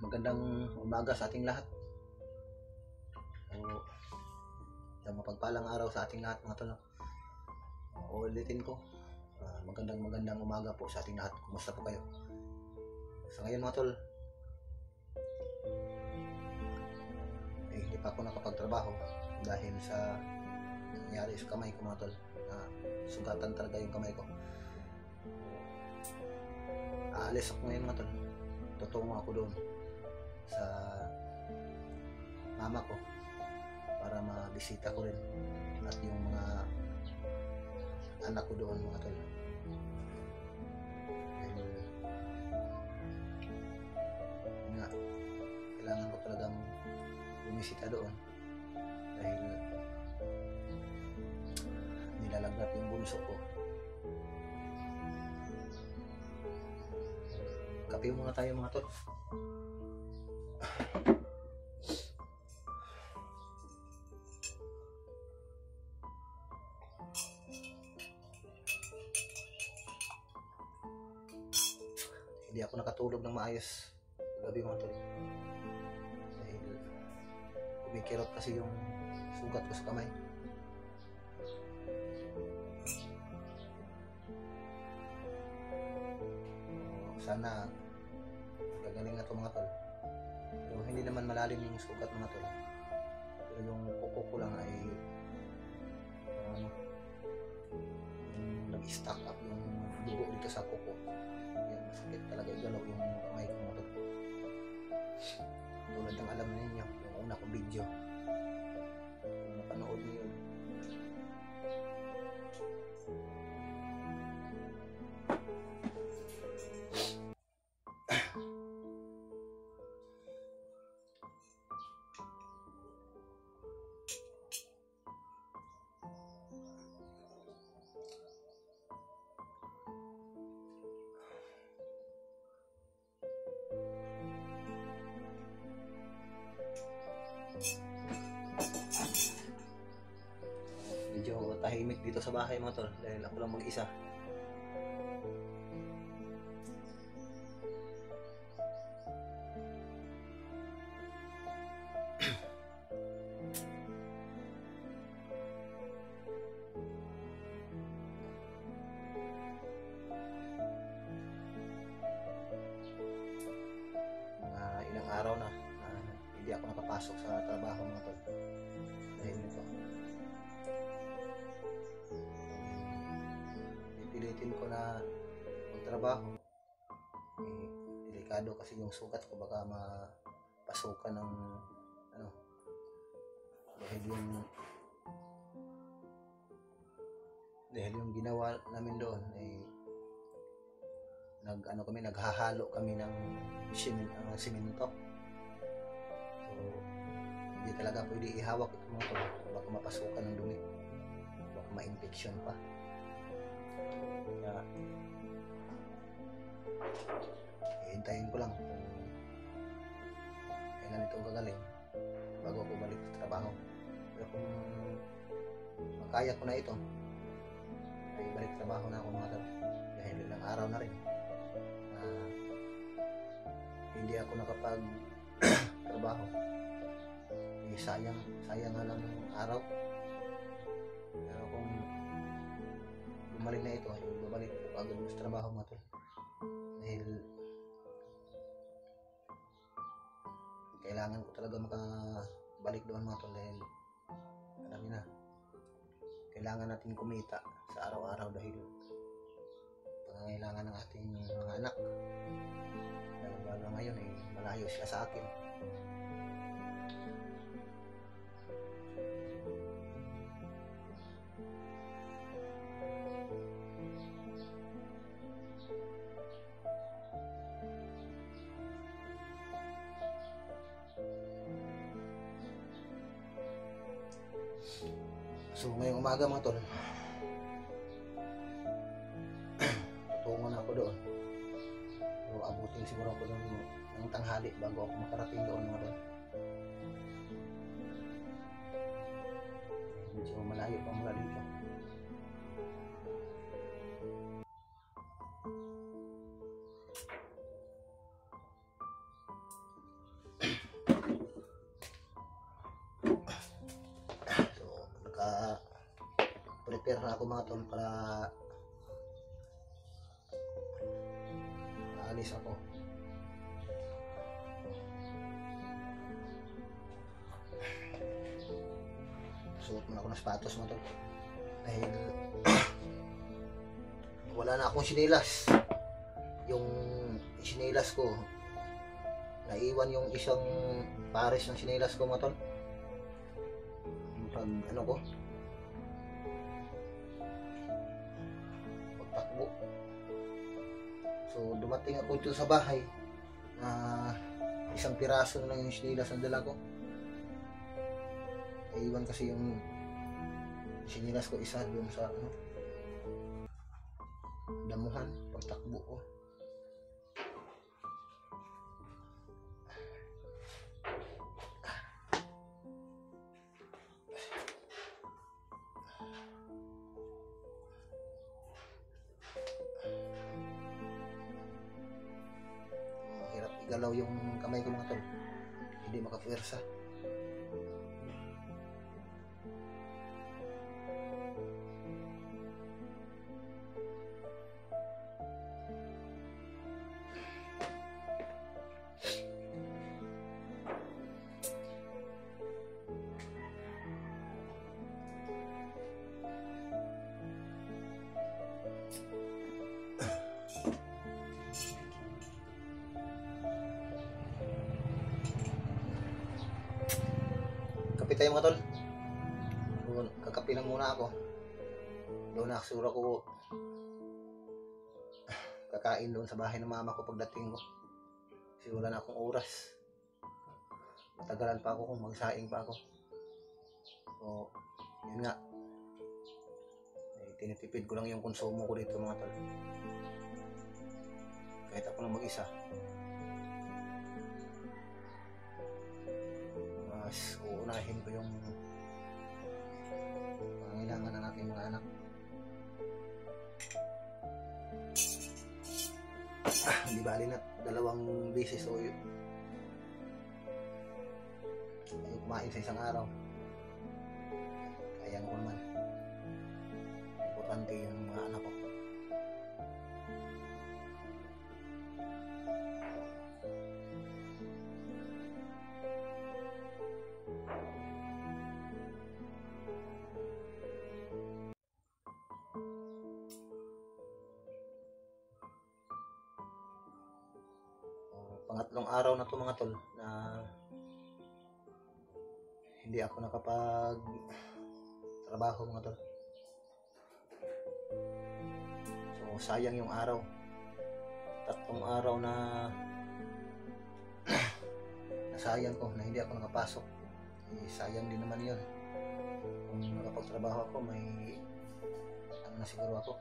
Magandang umaga sa ating lahat. Isang mapagpalang araw sa ating lahat mga tol. Ulitin ko. Magandang umaga po sa ating lahat. Kumusta po kayo? Sa ngayon mga tol, hindi pa ako nakapagtrabaho dahil sa nangyari sa kamay ko mga tol. Sugatan talaga yung kamay ko. Aalis ako ngayon mga tol. Tutungo ako doon sa mama ko para mabisita ko rin at yung mga anak ko doon mga tol. Nga, kailangan ko talagang bumisita doon dahil nilalagnat yung bunso ko. Kape muna tayo mga tol. Hindi ako nakatulog ng maayos gabi mga tol dahil kumikirot kasi yung sugat ko sa kamay. Sana gagaling na ito mga tol. Pero hindi naman malalim yung sugat mga tol. Pero yung kuko ko lang ay nag-stack up yung dugo dito sa kuko. Yan, masakit talaga igalaw yung kamay ko mga tol. Tulad ng alam ninyo, yung una kong video, kung napanood niyo yun. Medyo tahimik dito sa bahay mga tol dahil ako lang mag-isa. Ilang araw na hindi ako nakapasok sa trabaho mga tol dahil nito. Pipilitin ko na magtrabaho. Delikado kasi yung sugat ko, baka mapasukan ng dahil yung ginawa namin doon ay naghahalo kami ng simento. So hindi talaga pwede ihawak ito mga tol, baka mapasukan ng dumi, baka ma-infection pa. Kaya hihintayin ko lang kung kailan ito gagaling bago ako balik sa trabaho. Pero kung makaya ko na ito ay balik trabaho na ako mga tol dahil ilang araw na rin hindi ako nakapag trabaho. Sayang nga lang yung araw. Pero kung bumalik na ito, babalik ko agad sa trabaho mga tol dahil kailangan ko talaga makabalik doon mga tol dahil alam niyo na, kailangan natin kumita sa araw-araw dahil pangangailangan ng ating mga anak. Lalo ngayon ay malayo siya sa akin. So ngayong umaga mga tol, tutungo na ako doon. So abutin siguro ako doon ng tanghali bago ako makarating doon mga tol. Medyo malayo pa mula dito. mag-prepare na ako mga tol para aalis ako. Suot muna ako ng sapatos mga tol dahil wala na akong sinilas. Yung sinilas ko, naiwan yung isang pares ng sinilas ko mga tol. Yung pag ano ko, pagtakbo. So dumating ako dito sa bahay na isang piraso na lang yung sinilas na dala ko. Naiwan kasi yung sinilas ko isa doon sa ano, damuhan pagtakbo ko. Hirap igalaw yung kamay ko mga tol, hindi makapwersa. Kape tayo mga tol. Kakape lang muna ako. Doon nakasura ko kakain doon sa bahay ng mama ko pagdating ko. Kasi wala na akong oras. Matagalan pa ako kung magsaing pa ako. So, yun nga. Tinitipid ko lang yung konsumo ko dito mga tol. Kahit ako lang mag-isa. Mas uunahin ko yung pangangailangan ng ating mga anak. Hindi bali na 2 beses o yun. Ayaw kumain sa isang araw. Kaya ko naman. Importante yung mga anak ko. Pangatlong araw na to mga tol na hindi ako nakapag trabaho mga tol. So sayang yung araw. 3 araw na nasayang ko na hindi ako nakapasok. Sayang din naman yun. Kung nakapagtrabaho ako may ano na siguro ako.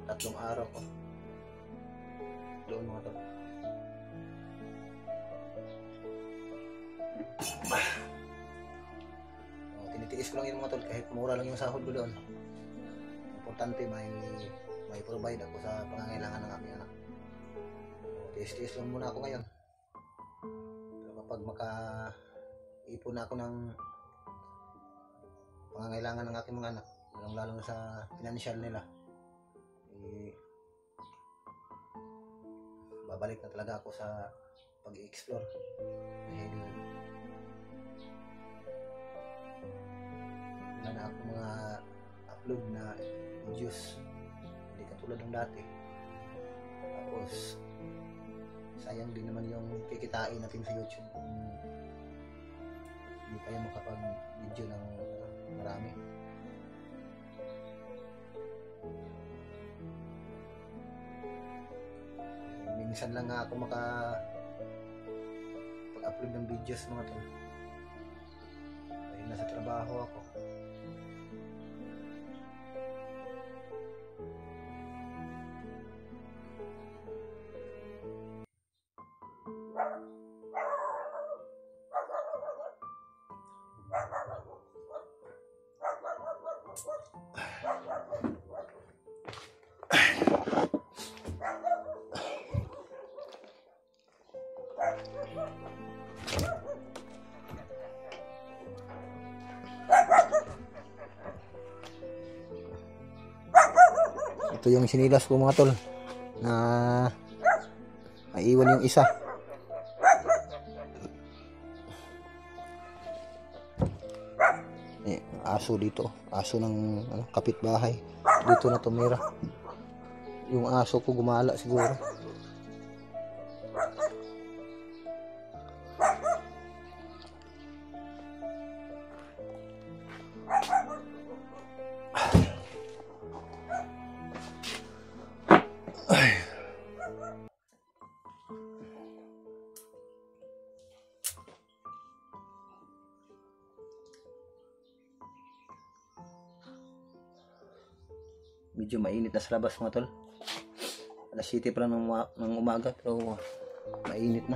Tatlong araw ko doon mga tol. Tinitiis ko lang yun mga tol kahit mura lang yung sahod ko doon. Importante may provide ako sa pangangailangan ng aking anak. Tiis-tiis lang muna ako ngayon. Pero kapag maka-ipon na ako ng pangangailangan ng aking mga anak, lalo na sa financial nila, babalik na talaga ako sa pag-i-explore dahil wala na ako mga upload na videos, hindi katulad ng dati. Tapos sayang din naman yung kikitain natin sa YouTube kung hindi tayo makapag-video ng marami. Minsan lang nga ako pag-upload ng videos mga tol dahil nasa trabaho ako. Ito yung sinilas ko mga tol, na maiwan yung isa. Aso dito, aso ng kapitbahay dito na tumira. Yung aso ko gumala siguro. Medyo mainit na sa labas mga tol. Alas 7 pa lang ng umaga pero mainit na.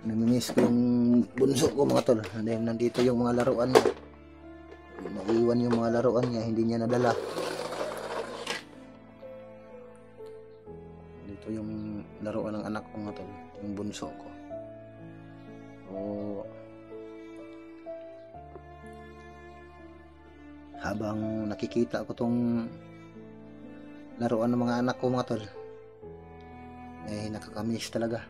Namimiss ko yung bunso ko mga tol. Dahil nandito yung mga laruan niya. Naiwan yung mga laruan niya, hindi niya nadala. Dito yung laruan ng anak ko mga tol, yung bunso ko. So, habang nakikita ko tong laruan ng mga anak ko mga tol, eh nakakamiss talaga.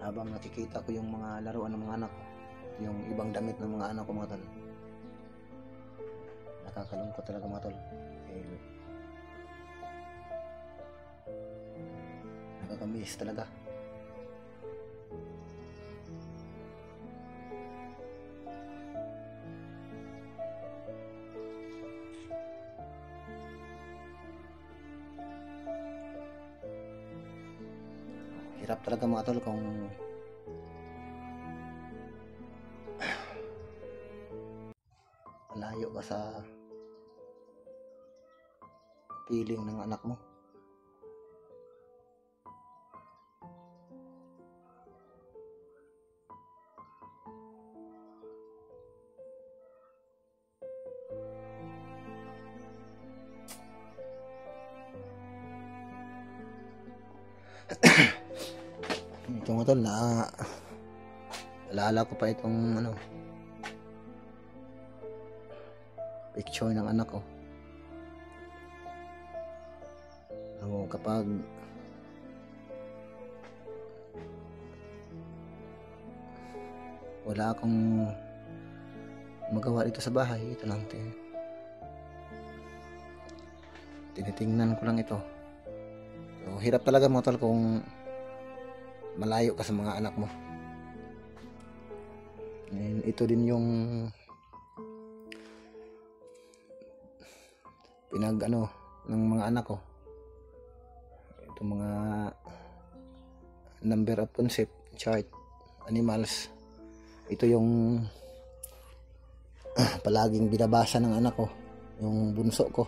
Habang nakikita ko yung mga laruan ng mga anak ko, yung ibang damit ng mga anak ko mga tol, nakakalungkot talaga mga tol. Nakakamiss talaga. Hirap talaga mga tol kung malayo ka sa piling ng anak mo. Ito mga tol, alala ko pa itong picture ng anak ko. Kapag wala akong magawa dito sa bahay, ito lang tinitingnan ko lang ito. So, hirap talaga mga tol kung malayo ka sa mga anak mo. And ito din yung ng mga anak ko. Ito mga number of concept chart, animals. Ito yung palaging binabasa ng anak ko, yung bunso ko.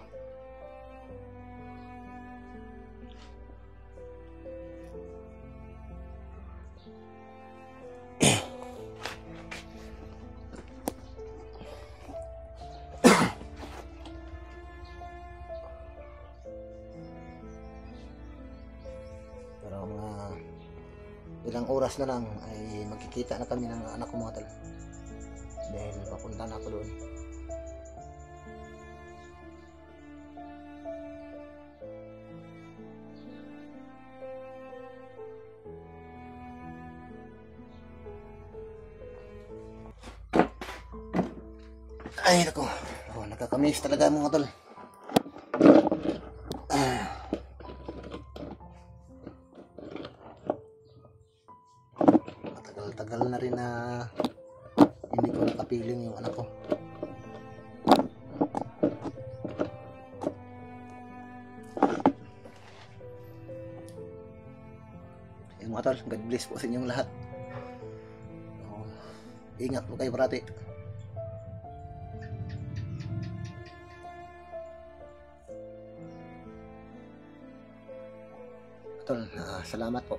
Pero mga ilang oras na lang ay magkikita na kami ng anak ko mga tol, dahil papunta na ako doon. Ay naku, nakakamiss talaga mga tol. Matagal na rin na hindi ko nakapiling yung anak ko. Yung mga tol, God bless po sa inyong lahat. Ingat po kayo parati. Salamat po.